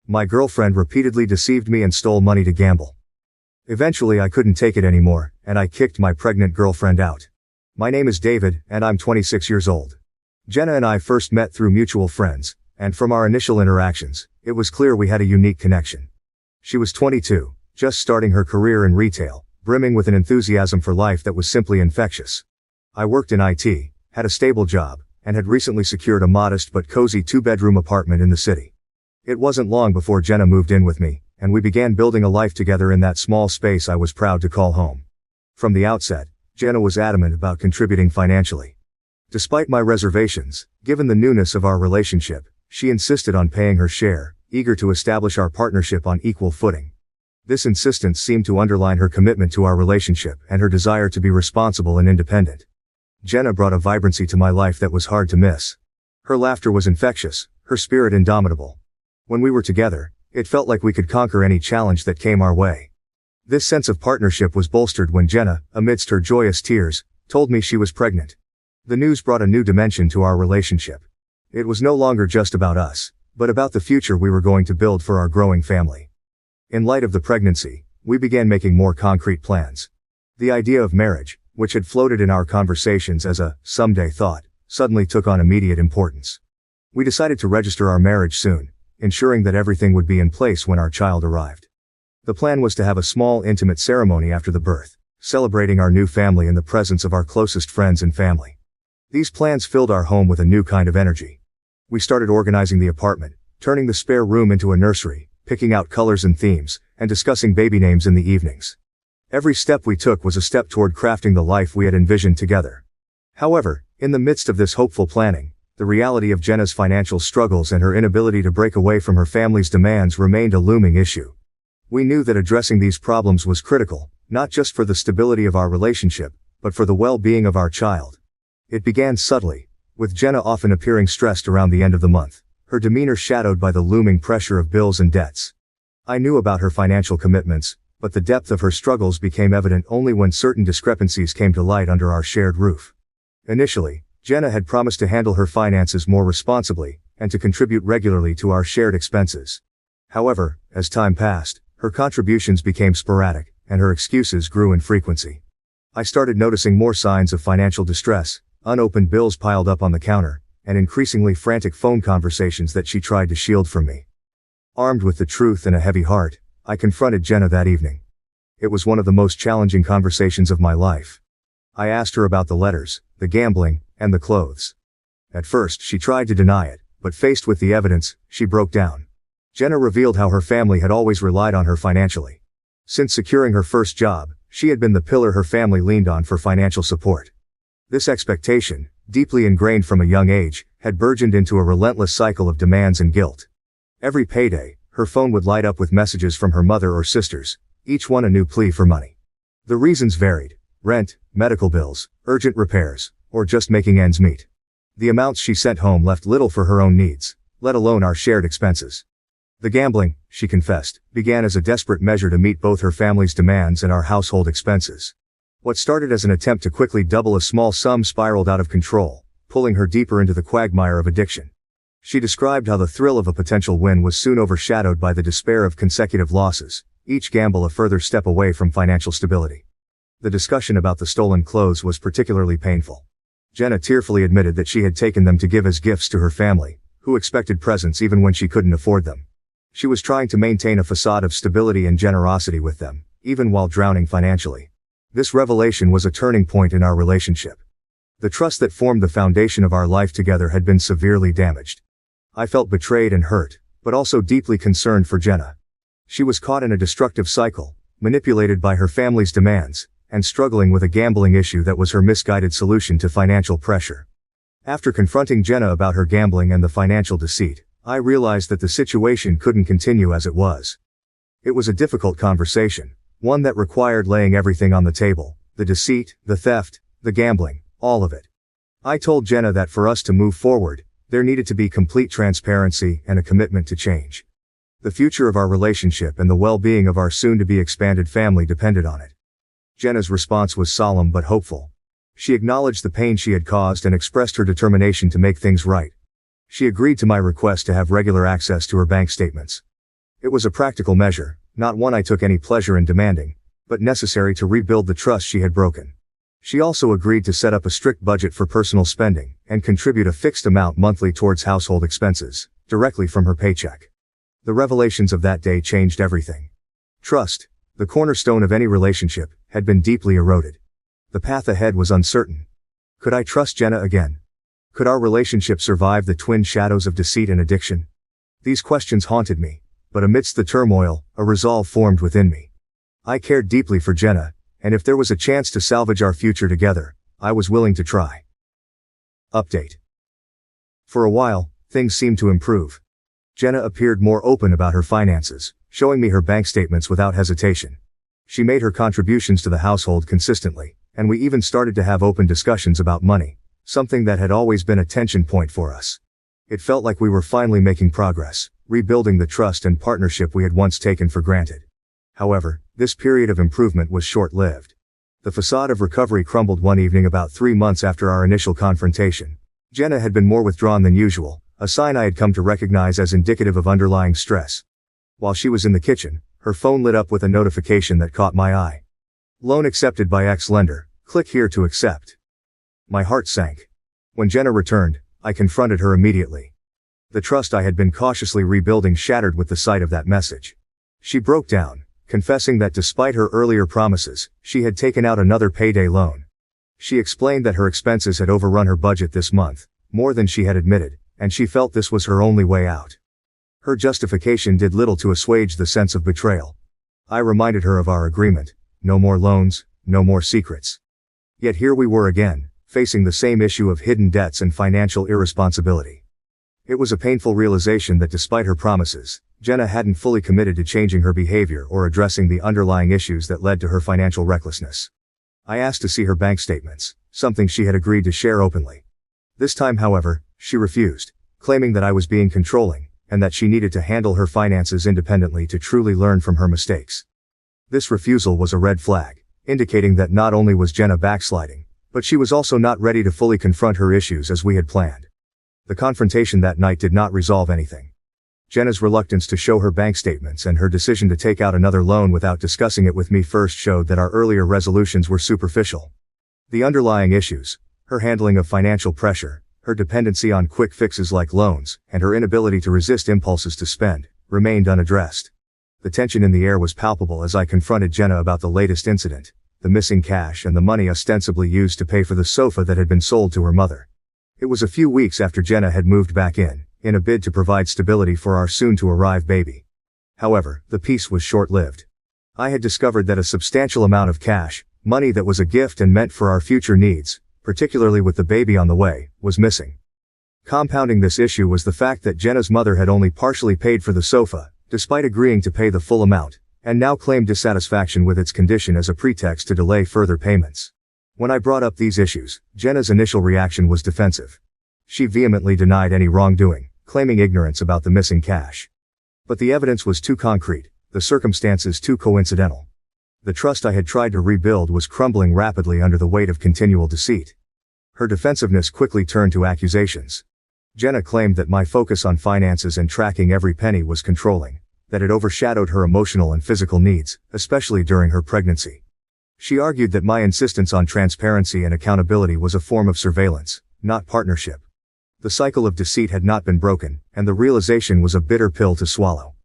My girlfriend repeatedly deceived me and stole money to gamble. Eventually I couldn't take it anymore, and I kicked my pregnant girlfriend out. My name is David, and I'm 26 years old. Jenna and I first met through mutual friends, and from our initial interactions, it was clear we had a unique connection. She was 22, just starting her career in retail, brimming with an enthusiasm for life that was simply infectious. I worked in IT, had a stable job, and had recently secured a modest but cozy 2-bedroom apartment in the city. It wasn't long before Jenna moved in with me, and we began building a life together in that small space I was proud to call home. From the outset, Jenna was adamant about contributing financially. Despite my reservations, given the newness of our relationship, she insisted on paying her share, eager to establish our partnership on equal footing. This insistence seemed to underline her commitment to our relationship and her desire to be responsible and independent. Jenna brought a vibrancy to my life that was hard to miss. Her laughter was infectious, her spirit indomitable. When we were together, it felt like we could conquer any challenge that came our way. This sense of partnership was bolstered when Jenna, amidst her joyous tears, told me she was pregnant. The news brought a new dimension to our relationship. It was no longer just about us, but about the future we were going to build for our growing family. In light of the pregnancy, we began making more concrete plans. The idea of marriage, which had floated in our conversations as a someday thought, suddenly took on immediate importance. We decided to register our marriage soon, ensuring that everything would be in place when our child arrived. The plan was to have a small intimate ceremony after the birth, celebrating our new family in the presence of our closest friends and family. These plans filled our home with a new kind of energy. We started organizing the apartment, turning the spare room into a nursery, picking out colors and themes, and discussing baby names in the evenings. Every step we took was a step toward crafting the life we had envisioned together. However, in the midst of this hopeful planning, the reality of Jenna's financial struggles and her inability to break away from her family's demands remained a looming issue. We knew that addressing these problems was critical, not just for the stability of our relationship, but for the well-being of our child. It began subtly, with Jenna often appearing stressed around the end of the month, her demeanor shadowed by the looming pressure of bills and debts. I knew about her financial commitments, but the depth of her struggles became evident only when certain discrepancies came to light under our shared roof. Initially, Jenna had promised to handle her finances more responsibly, and to contribute regularly to our shared expenses. However, as time passed, her contributions became sporadic, and her excuses grew in frequency. I started noticing more signs of financial distress, unopened bills piled up on the counter, and increasingly frantic phone conversations that she tried to shield from me. Armed with the truth and a heavy heart, I confronted Jenna that evening. It was one of the most challenging conversations of my life. I asked her about the letters, the gambling, and the clothes. At first she tried to deny it, but faced with the evidence, she broke down. Jenna revealed how her family had always relied on her financially. Since securing her first job, she had been the pillar her family leaned on for financial support. This expectation, deeply ingrained from a young age, had burgeoned into a relentless cycle of demands and guilt. Every payday, her phone would light up with messages from her mother or sisters, each one a new plea for money. The reasons varied: rent, medical bills, urgent repairs, or just making ends meet. The amounts she sent home left little for her own needs, let alone our shared expenses. The gambling, she confessed, began as a desperate measure to meet both her family's demands and our household expenses. What started as an attempt to quickly double a small sum spiraled out of control, pulling her deeper into the quagmire of addiction. She described how the thrill of a potential win was soon overshadowed by the despair of consecutive losses, each gamble a further step away from financial stability. The discussion about the stolen clothes was particularly painful. Jenna tearfully admitted that she had taken them to give as gifts to her family, who expected presents even when she couldn't afford them. She was trying to maintain a facade of stability and generosity with them, even while drowning financially. This revelation was a turning point in our relationship. The trust that formed the foundation of our life together had been severely damaged. I felt betrayed and hurt, but also deeply concerned for Jenna. She was caught in a destructive cycle, manipulated by her family's demands, and struggling with a gambling issue that was her misguided solution to financial pressure. After confronting Jenna about her gambling and the financial deceit, I realized that the situation couldn't continue as it was. It was a difficult conversation, one that required laying everything on the table: the deceit, the theft, the gambling, all of it. I told Jenna that for us to move forward, there needed to be complete transparency and a commitment to change. The future of our relationship and the well-being of our soon-to-be expanded family depended on it. Jenna's response was solemn but hopeful. She acknowledged the pain she had caused and expressed her determination to make things right. She agreed to my request to have regular access to her bank statements. It was a practical measure, not one I took any pleasure in demanding, but necessary to rebuild the trust she had broken. She also agreed to set up a strict budget for personal spending, and contribute a fixed amount monthly towards household expenses, directly from her paycheck. The revelations of that day changed everything. Trust, the cornerstone of any relationship, had been deeply eroded. The path ahead was uncertain. Could I trust Jenna again? Could our relationship survive the twin shadows of deceit and addiction? These questions haunted me, but amidst the turmoil, a resolve formed within me. I cared deeply for Jenna, and if there was a chance to salvage our future together, I was willing to try. Update. For a while, things seemed to improve. Jenna appeared more open about her finances, showing me her bank statements without hesitation. She made her contributions to the household consistently, and we even started to have open discussions about money, something that had always been a tension point for us. It felt like we were finally making progress, rebuilding the trust and partnership we had once taken for granted. However, this period of improvement was short-lived. The facade of recovery crumbled one evening about 3 months after our initial confrontation. Jenna had been more withdrawn than usual, a sign I had come to recognize as indicative of underlying stress. While she was in the kitchen, her phone lit up with a notification that caught my eye. Loan accepted by ex-lender, click here to accept. My heart sank. When Jenna returned, I confronted her immediately. The trust I had been cautiously rebuilding shattered with the sight of that message. She broke down, confessing that despite her earlier promises, she had taken out another payday loan. She explained that her expenses had overrun her budget this month, more than she had admitted, and she felt this was her only way out. Her justification did little to assuage the sense of betrayal. I reminded her of our agreement: no more loans, no more secrets. Yet here we were again, facing the same issue of hidden debts and financial irresponsibility. It was a painful realization that despite her promises, Jenna hadn't fully committed to changing her behavior or addressing the underlying issues that led to her financial recklessness. I asked to see her bank statements, something she had agreed to share openly. This time, however, she refused, claiming that I was being controlling, and that she needed to handle her finances independently to truly learn from her mistakes. This refusal was a red flag, indicating that not only was Jenna backsliding, but she was also not ready to fully confront her issues as we had planned. The confrontation that night did not resolve anything. Jenna's reluctance to show her bank statements and her decision to take out another loan without discussing it with me first showed that our earlier resolutions were superficial. The underlying issues, her handling of financial pressure, her dependency on quick fixes like loans, and her inability to resist impulses to spend, remained unaddressed. The tension in the air was palpable as I confronted Jenna about the latest incident: the missing cash and the money ostensibly used to pay for the sofa that had been sold to her mother. It was a few weeks after Jenna had moved back in a bid to provide stability for our soon-to-arrive baby. However, the peace was short-lived. I had discovered that a substantial amount of cash, money that was a gift and meant for our future needs, particularly with the baby on the way, was missing. Compounding this issue was the fact that Jenna's mother had only partially paid for the sofa, despite agreeing to pay the full amount, and now claimed dissatisfaction with its condition as a pretext to delay further payments. When I brought up these issues, Jenna's initial reaction was defensive. She vehemently denied any wrongdoing, claiming ignorance about the missing cash. But the evidence was too concrete, the circumstances too coincidental. The trust I had tried to rebuild was crumbling rapidly under the weight of continual deceit. Her defensiveness quickly turned to accusations. Jenna claimed that my focus on finances and tracking every penny was controlling, that it overshadowed her emotional and physical needs, especially during her pregnancy. She argued that my insistence on transparency and accountability was a form of surveillance, not partnership. The cycle of deceit had not been broken, and the realization was a bitter pill to swallow.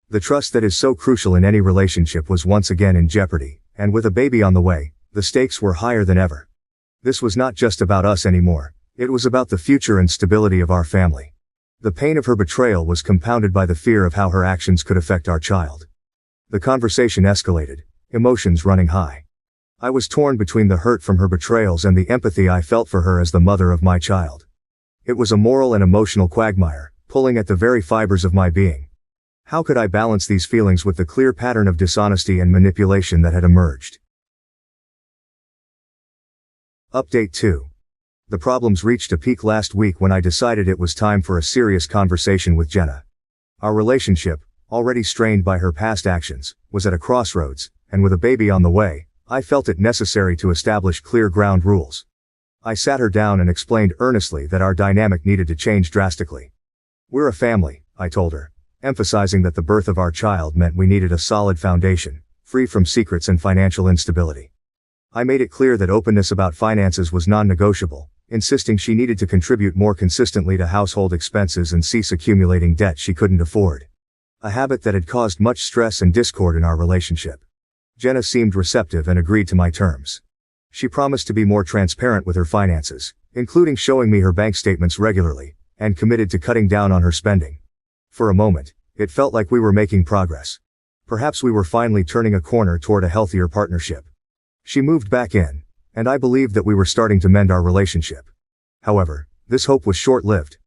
The trust that is so crucial in any relationship was once again in jeopardy, and with a baby on the way, the stakes were higher than ever. This was not just about us anymore, it was about the future and stability of our family. The pain of her betrayal was compounded by the fear of how her actions could affect our child. The conversation escalated, emotions running high. I was torn between the hurt from her betrayals and the empathy I felt for her as the mother of my child. It was a moral and emotional quagmire, pulling at the very fibers of my being. How could I balance these feelings with the clear pattern of dishonesty and manipulation that had emerged? Update 2. The problems reached a peak last week when I decided it was time for a serious conversation with Jenna. Our relationship, already strained by her past actions, was at a crossroads, and with a baby on the way, I felt it necessary to establish clear ground rules. I sat her down and explained earnestly that our dynamic needed to change drastically. We're a family, I told her, emphasizing that the birth of our child meant we needed a solid foundation, free from secrets and financial instability. I made it clear that openness about finances was non-negotiable, insisting she needed to contribute more consistently to household expenses and cease accumulating debt she couldn't afford. A habit that had caused much stress and discord in our relationship. Jenna seemed receptive and agreed to my terms. She promised to be more transparent with her finances, including showing me her bank statements regularly, and committed to cutting down on her spending. For a moment, it felt like we were making progress. Perhaps we were finally turning a corner toward a healthier partnership. She moved back in, and I believed that we were starting to mend our relationship. However, this hope was short-lived.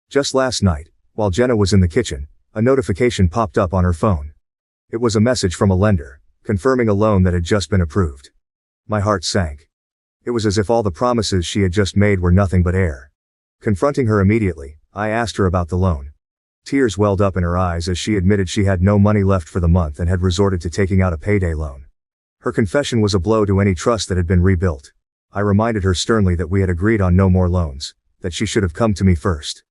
Just last night, while Jenna was in the kitchen, a notification popped up on her phone. It was a message from a lender, confirming a loan that had just been approved. My heart sank. It was as if all the promises she had just made were nothing but air. Confronting her immediately, I asked her about the loan. Tears welled up in her eyes as she admitted she had no money left for the month and had resorted to taking out a payday loan. Her confession was a blow to any trust that had been rebuilt. I reminded her sternly that we had agreed on no more loans, that she should have come to me first.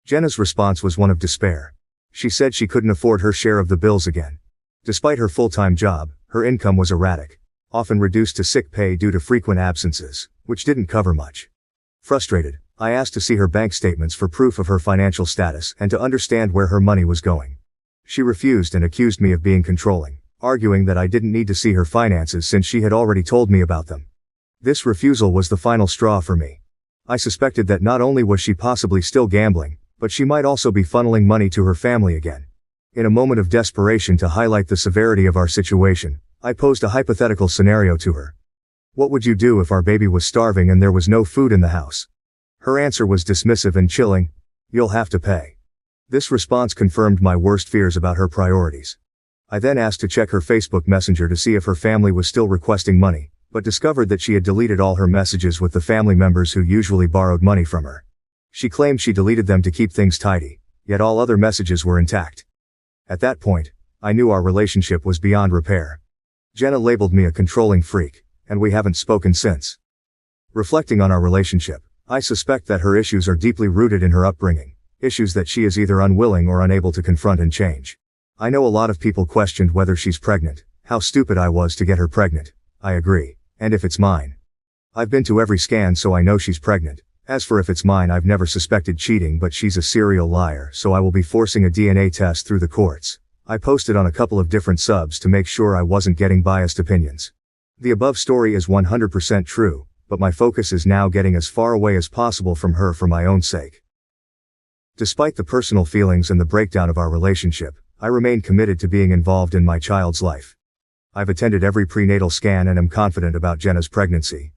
Jenna's response was one of despair. She said she couldn't afford her share of the bills again. Despite her full-time job, her income was erratic, often reduced to sick pay due to frequent absences, which didn't cover much. Frustrated, I asked to see her bank statements for proof of her financial status and to understand where her money was going. She refused and accused me of being controlling, arguing that I didn't need to see her finances since she had already told me about them. This refusal was the final straw for me. I suspected that not only was she possibly still gambling, but she might also be funneling money to her family again. In a moment of desperation to highlight the severity of our situation, I posed a hypothetical scenario to her. What would you do if our baby was starving and there was no food in the house? Her answer was dismissive and chilling. You'll have to pay. This response confirmed my worst fears about her priorities. I then asked to check her Facebook Messenger to see if her family was still requesting money, but discovered that she had deleted all her messages with the family members who usually borrowed money from her. She claimed she deleted them to keep things tidy, yet all other messages were intact. At that point, I knew our relationship was beyond repair. Jenna labeled me a controlling freak, and we haven't spoken since. Reflecting on our relationship, I suspect that her issues are deeply rooted in her upbringing, issues that she is either unwilling or unable to confront and change. I know a lot of people questioned whether she's pregnant, how stupid I was to get her pregnant. I agree, and if it's mine. I've been to every scan so I know she's pregnant. As for if it's mine, I've never suspected cheating, but she's a serial liar, so I will be forcing a DNA test through the courts. I posted on a couple of different subs to make sure I wasn't getting biased opinions. The above story is 100% true, but my focus is now getting as far away as possible from her for my own sake. Despite the personal feelings and the breakdown of our relationship, I remain committed to being involved in my child's life. I've attended every prenatal scan and am confident about Jenna's pregnancy.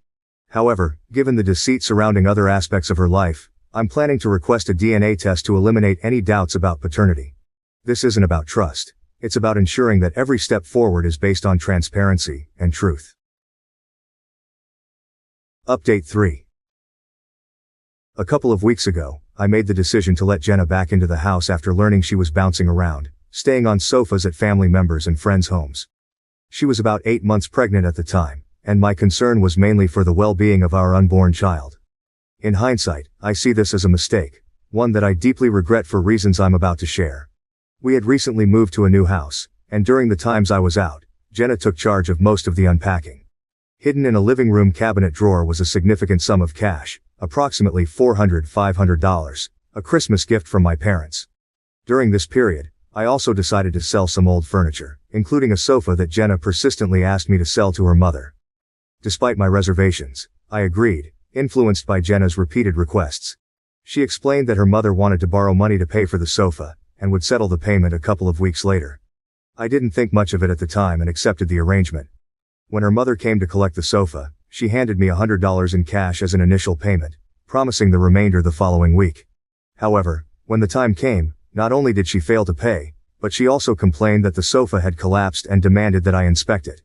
However, given the deceit surrounding other aspects of her life, I'm planning to request a DNA test to eliminate any doubts about paternity. This isn't about trust. It's about ensuring that every step forward is based on transparency and truth. Update 3. A couple of weeks ago, I made the decision to let Jenna back into the house after learning she was bouncing around, staying on sofas at family members' and friends' homes. She was about 8 months pregnant at the time, and my concern was mainly for the well-being of our unborn child. In hindsight, I see this as a mistake, one that I deeply regret for reasons I'm about to share. We had recently moved to a new house, and during the times I was out, Jenna took charge of most of the unpacking. Hidden in a living room cabinet drawer was a significant sum of cash, approximately $400–500, a Christmas gift from my parents. During this period, I also decided to sell some old furniture, including a sofa that Jenna persistently asked me to sell to her mother. Despite my reservations, I agreed, influenced by Jenna's repeated requests. She explained that her mother wanted to borrow money to pay for the sofa, and would settle the payment a couple of weeks later. I didn't think much of it at the time and accepted the arrangement. When her mother came to collect the sofa, she handed me $100 in cash as an initial payment, promising the remainder the following week. However, when the time came, not only did she fail to pay, but she also complained that the sofa had collapsed and demanded that I inspect it.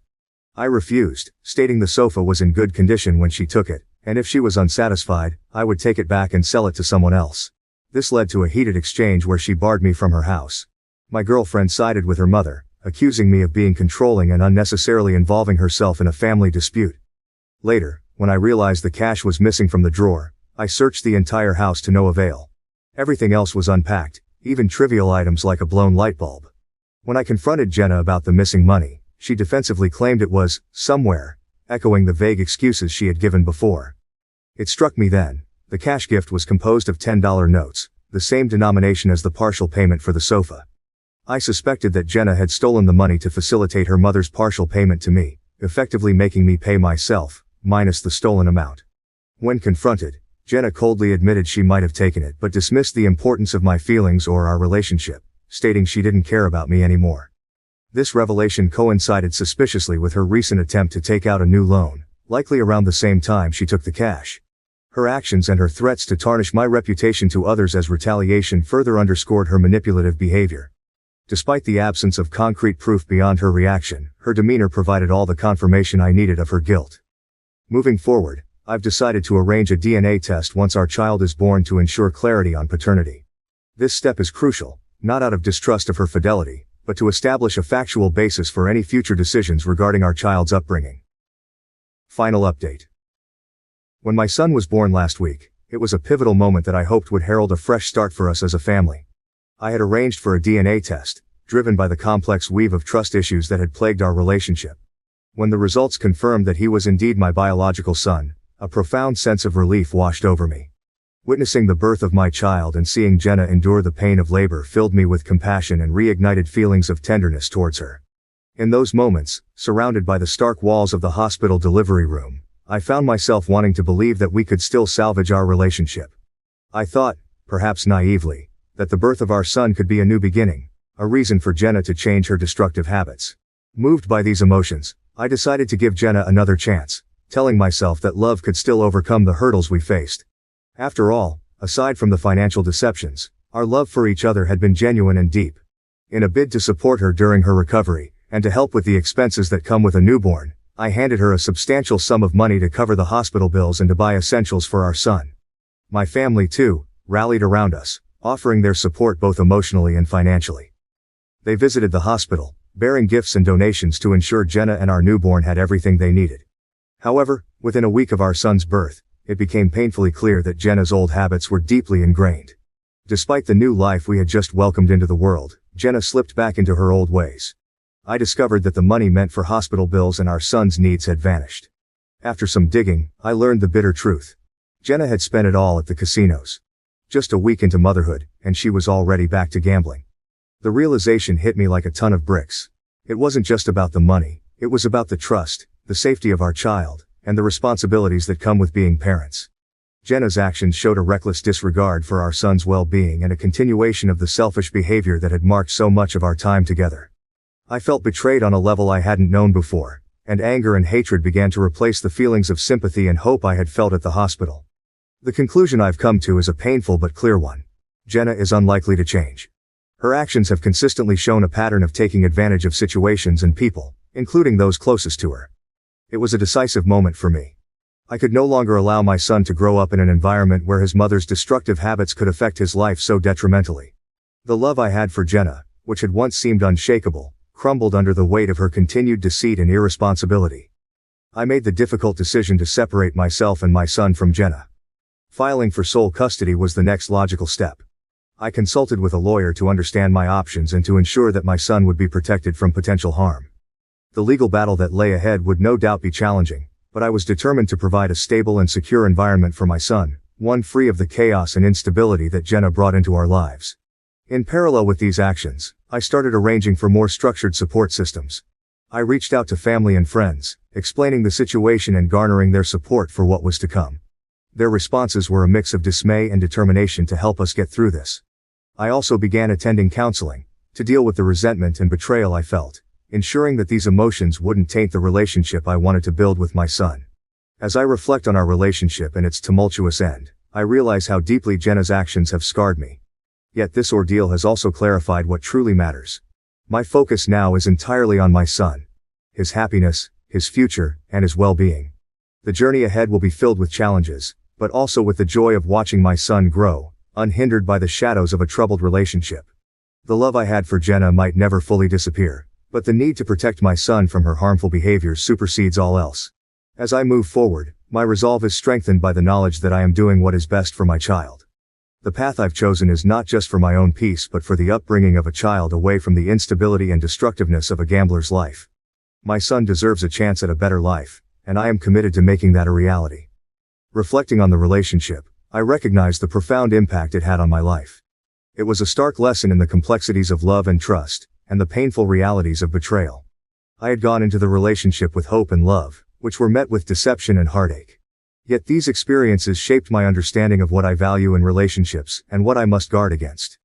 I refused, stating the sofa was in good condition when she took it, and if she was unsatisfied, I would take it back and sell it to someone else. This led to a heated exchange where she barred me from her house. My girlfriend sided with her mother, accusing me of being controlling and unnecessarily involving herself in a family dispute. Later, when I realized the cash was missing from the drawer, I searched the entire house to no avail. Everything else was unpacked, even trivial items like a blown light bulb. When I confronted Jenna about the missing money, she defensively claimed it was somewhere, echoing the vague excuses she had given before. It struck me then. The cash gift was composed of $10 notes, the same denomination as the partial payment for the sofa. I suspected that Jenna had stolen the money to facilitate her mother's partial payment to me, effectively making me pay myself, minus the stolen amount. When confronted, Jenna coldly admitted she might have taken it but dismissed the importance of my feelings or our relationship, stating she didn't care about me anymore. This revelation coincided suspiciously with her recent attempt to take out a new loan, likely around the same time she took the cash. Her actions and her threats to tarnish my reputation to others as retaliation further underscored her manipulative behavior. Despite the absence of concrete proof beyond her reaction, her demeanor provided all the confirmation I needed of her guilt. Moving forward, I've decided to arrange a DNA test once our child is born to ensure clarity on paternity. This step is crucial, not out of distrust of her fidelity, but to establish a factual basis for any future decisions regarding our child's upbringing. Final update. When my son was born last week, it was a pivotal moment that I hoped would herald a fresh start for us as a family. I had arranged for a DNA test, driven by the complex weave of trust issues that had plagued our relationship. When the results confirmed that he was indeed my biological son, a profound sense of relief washed over me. Witnessing the birth of my child and seeing Jenna endure the pain of labor filled me with compassion and reignited feelings of tenderness towards her. In those moments, surrounded by the stark walls of the hospital delivery room, I found myself wanting to believe that we could still salvage our relationship. I thought, perhaps naively, that the birth of our son could be a new beginning, a reason for Jenna to change her destructive habits. Moved by these emotions, I decided to give Jenna another chance, telling myself that love could still overcome the hurdles we faced. After all, aside from the financial deceptions, our love for each other had been genuine and deep. In a bid to support her during her recovery, and to help with the expenses that come with a newborn, I handed her a substantial sum of money to cover the hospital bills and to buy essentials for our son. My family, too, rallied around us, offering their support both emotionally and financially. They visited the hospital, bearing gifts and donations to ensure Jenna and our newborn had everything they needed. However, within a week of our son's birth, it became painfully clear that Jenna's old habits were deeply ingrained. Despite the new life we had just welcomed into the world, Jenna slipped back into her old ways. I discovered that the money meant for hospital bills and our son's needs had vanished. After some digging, I learned the bitter truth. Jenna had spent it all at the casinos. Just a week into motherhood, and she was already back to gambling. The realization hit me like a ton of bricks. It wasn't just about the money, it was about the trust, the safety of our child, and the responsibilities that come with being parents. Jenna's actions showed a reckless disregard for our son's well-being and a continuation of the selfish behavior that had marked so much of our time together. I felt betrayed on a level I hadn't known before, and anger and hatred began to replace the feelings of sympathy and hope I had felt at the hospital. The conclusion I've come to is a painful but clear one. Jenna is unlikely to change. Her actions have consistently shown a pattern of taking advantage of situations and people, including those closest to her. It was a decisive moment for me. I could no longer allow my son to grow up in an environment where his mother's destructive habits could affect his life so detrimentally. The love I had for Jenna, which had once seemed unshakable, crumbled under the weight of her continued deceit and irresponsibility. I made the difficult decision to separate myself and my son from Jenna. Filing for sole custody was the next logical step. I consulted with a lawyer to understand my options and to ensure that my son would be protected from potential harm. The legal battle that lay ahead would no doubt be challenging, but I was determined to provide a stable and secure environment for my son, one free of the chaos and instability that Jenna brought into our lives. In parallel with these actions, I started arranging for more structured support systems. I reached out to family and friends, explaining the situation and garnering their support for what was to come. Their responses were a mix of dismay and determination to help us get through this. I also began attending counseling, to deal with the resentment and betrayal I felt, ensuring that these emotions wouldn't taint the relationship I wanted to build with my son. As I reflect on our relationship and its tumultuous end, I realize how deeply Jenna's actions have scarred me. Yet this ordeal has also clarified what truly matters. My focus now is entirely on my son. His happiness, his future, and his well-being. The journey ahead will be filled with challenges, but also with the joy of watching my son grow, unhindered by the shadows of a troubled relationship. The love I had for Jenna might never fully disappear, but the need to protect my son from her harmful behaviors supersedes all else. As I move forward, my resolve is strengthened by the knowledge that I am doing what is best for my child. The path I've chosen is not just for my own peace but for the upbringing of a child away from the instability and destructiveness of a gambler's life. My son deserves a chance at a better life, and I am committed to making that a reality. Reflecting on the relationship, I recognize the profound impact it had on my life. It was a stark lesson in the complexities of love and trust, and the painful realities of betrayal. I had gone into the relationship with hope and love, which were met with deception and heartache. Yet these experiences shaped my understanding of what I value in relationships and what I must guard against.